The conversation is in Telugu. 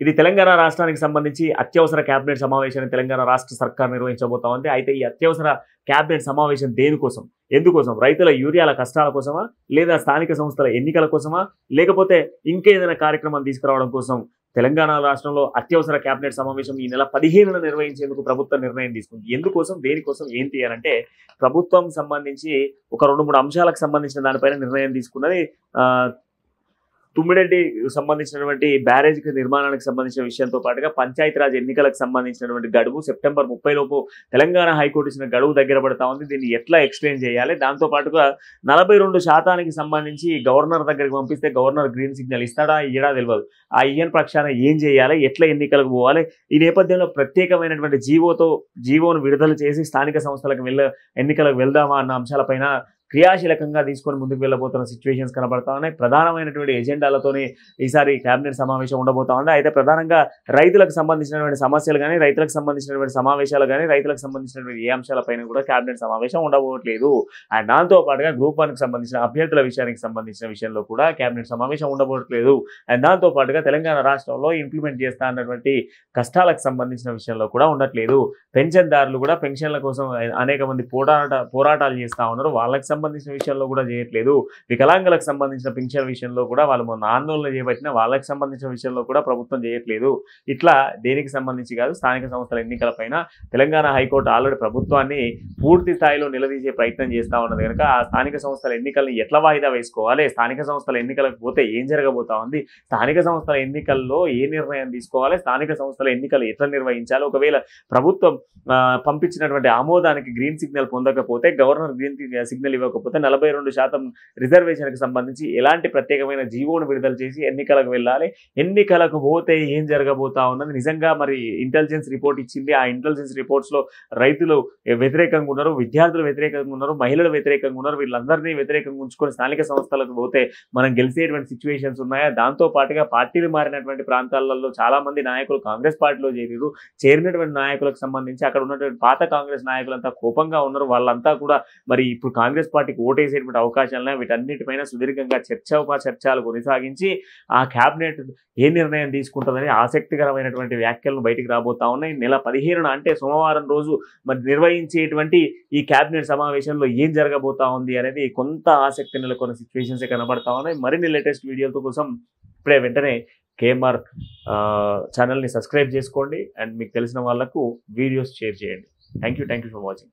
ఇది తెలంగాణ రాష్ట్రానికి సంబంధించి అత్యవసర కేబినెట్ సమావేశాన్ని తెలంగాణ రాష్ట్ర సర్కార్ నిర్వహించబోతా ఉంది. అయితే ఈ అత్యవసర కేబినెట్ సమావేశం దేనికోసం, ఎందుకోసం? రైతుల యూరియాల కష్టాల కోసమా, లేదా స్థానిక సంస్థల ఎన్నికల కోసమా, లేకపోతే ఇంకేదైనా కార్యక్రమం తీసుకురావడం కోసం తెలంగాణ రాష్ట్రంలో అత్యవసర కేబినెట్ సమావేశం ఈ నెల 15న నిర్వహించేందుకు ప్రభుత్వం నిర్ణయం తీసుకుంది. ఎందుకోసం, దేనికోసం, ఏంటి అంటే ప్రభుత్వం సంబంధించి ఒక 2-3 అంశాలకు సంబంధించిన దానిపైన నిర్ణయం తీసుకున్నది. తుమ్మిడెడ్డి సంబంధించినటువంటి బ్యారేజ్కి నిర్మాణానికి సంబంధించిన విషయంతో పాటుగా పంచాయతీరాజ్ ఎన్నికలకు సంబంధించినటువంటి గడువు సెప్టెంబర్ 30 లోపు తెలంగాణ హైకోర్టు ఇచ్చిన గడువు దగ్గర పడతా ఉంది. దీన్ని ఎట్లా ఎక్స్టెండ్ చేయాలి, దాంతో పాటుగా 42% సంబంధించి గవర్నర్ దగ్గరికి పంపిస్తే గవర్నర్ గ్రీన్ సిగ్నల్ ఇస్తాడా ఇయ్యడా తెలియదు. ఆ ఇయ్యని పక్షాన ఏం చేయాలి, ఎట్లా ఎన్నికలకు పోవాలి, ఈ నేపథ్యంలో ప్రత్యేకమైనటువంటి జీవోను విడుదల చేసి స్థానిక సంస్థలకు ఎన్నికలకు వెళ్దామా అన్న అంశాలపైన క్రియాశీలకంగా తీసుకొని ముందుకు వెళ్ళబోతున్న సిచ్యువేషన్స్ కనబడతా ఉన్నాయి. ప్రధానమైనటువంటి ఎజెండాలతోనే ఈసారి కేబినెట్ సమావేశం ఉండబోతా ఉంది. అయితే ప్రధానంగా రైతులకు సంబంధించినటువంటి సమస్యలు కానీ, రైతులకు సంబంధించినటువంటి సమావేశాలు కానీ, రైతులకు సంబంధించినటువంటి ఏ అంశాలపైన కూడా కేబినెట్ సమావేశం ఉండబోట్లేదు. అండ్ దాంతో పాటుగా గ్రూప్ 1కి సంబంధించిన అభ్యర్థుల విషయానికి సంబంధించిన విషయంలో కూడా కేబినెట్ సమావేశం ఉండబోట్లేదు. అండ్ దాంతో పాటుగా తెలంగాణ రాష్ట్రంలో ఇంప్లిమెంట్ చేస్తా అన్నటువంటి కష్టాలకు సంబంధించిన విషయంలో కూడా ఉండట్లేదు. పెన్షన్దారులు కూడా పెన్షన్ల కోసం అనేక మంది పోరాటాలు చేస్తూ ఉన్నారు, వాళ్ళకి సంబంధించిన విషయంలో కూడా చేయట్లేదు. వికలాంగులకు సంబంధించిన పెన్షన్ విషయంలో కూడా వాళ్ళు మొన్న ఆందోళన చేపట్టిన వాళ్ళకి సంబంధించిన విషయంలో కూడా ప్రభుత్వం చేయట్లేదు. ఇట్లా దేనికి సంబంధించి కాదు, స్థానిక సంస్థల ఎన్నికలపైన తెలంగాణ హైకోర్టు ఆల్రెడీ ప్రభుత్వాన్ని పూర్తి స్థాయిలో నిలదీసే ప్రయత్నం చేస్తూ ఉన్నది కనుక ఆ స్థానిక సంస్థల ఎన్నికల్ని ఎట్లా వాయిదా వేసుకోవాలి, స్థానిక సంస్థల ఎన్నికలకు పోతే ఏం జరగబోతా ఉంది, స్థానిక సంస్థల ఎన్నికల్లో ఏ నిర్ణయం తీసుకోవాలి, స్థానిక సంస్థల ఎన్నికలు ఎట్లా నిర్వహించాలి, ఒకవేళ ప్రభుత్వం పంపించినటువంటి ఆమోదానికి గ్రీన్ సిగ్నల్ పొందకపోతే, గవర్నర్ గ్రీన్ సిగ్నల్ ఇవ్వకపోతే 42% రిజర్వేషన్కి సంబంధించి ఎలాంటి ప్రత్యేకమైన జీవోను విడుదల చేసి ఎన్నికలకు వెళ్ళాలి, ఎన్నికలకు పోతే ఏం జరగబోతా ఉన్నది. నిజంగా మరి ఇంటెలిజెన్స్ రిపోర్ట్ ఇచ్చింది, ఆ ఇంటెలిజెన్స్ రిపోర్ట్స్లో రైతులు వ్యతిరేకంగా ఉన్నారు, విద్యార్థులు వ్యతిరేకంగా ఉన్నారు, మహిళలు వ్యతిరేకంగా ఉన్నారు, వీళ్ళందరినీ వ్యతిరేకంగా ఉంచుకొని స్థానిక సంస్థలకు పోతే మనం గెలిచేటువంటి సిచ్యువేషన్స్ ఉన్నాయా? దాంతో పాటుగా పార్టీలు మారినటువంటి ప్రాంతాలలో చాలా మంది నాయకులు కాంగ్రెస్ పార్టీలో చేరినటువంటి నాయకులకు సంబంధించి అక్కడ ఉన్నటువంటి పాత కాంగ్రెస్ నాయకులంతా కోపంగా ఉన్నారు. వాళ్ళంతా కూడా మరి ఇప్పుడు కాంగ్రెస్ పార్టీకి ఓటేసేటువంటి అవకాశాలున్నాయి. వీటన్నిటిపైన సుదీర్ఘంగా చర్చలు కొనసాగించి ఆ క్యాబినెట్ ఏ నిర్ణయం తీసుకుంటుందని ఆసక్తికరమైనటువంటి వ్యాఖ్యలను బయటికి రాబోతా ఉన్నాయి. నెల 15న అంటే సోమవారం రోజు మరి నిర్వహించేటువంటి ఈ క్యాబినెట్ సమావేశంలో ఏం జరగబోతా ఉంది అనేది కొంత ఆసక్తి నెలకొన్న సిచ్యువేషన్స్ కనబడతా ఉన్నాయి. మరిన్ని లేటెస్ట్ వీడియోల కోసం ఇప్పుడే వెంటనే KMR ఛానల్ని సబ్స్క్రైబ్ చేసుకోండి అండ్ మీకు తెలిసిన వాళ్ళకు వీడియోస్ షేర్ చేయండి. Thank you for watching.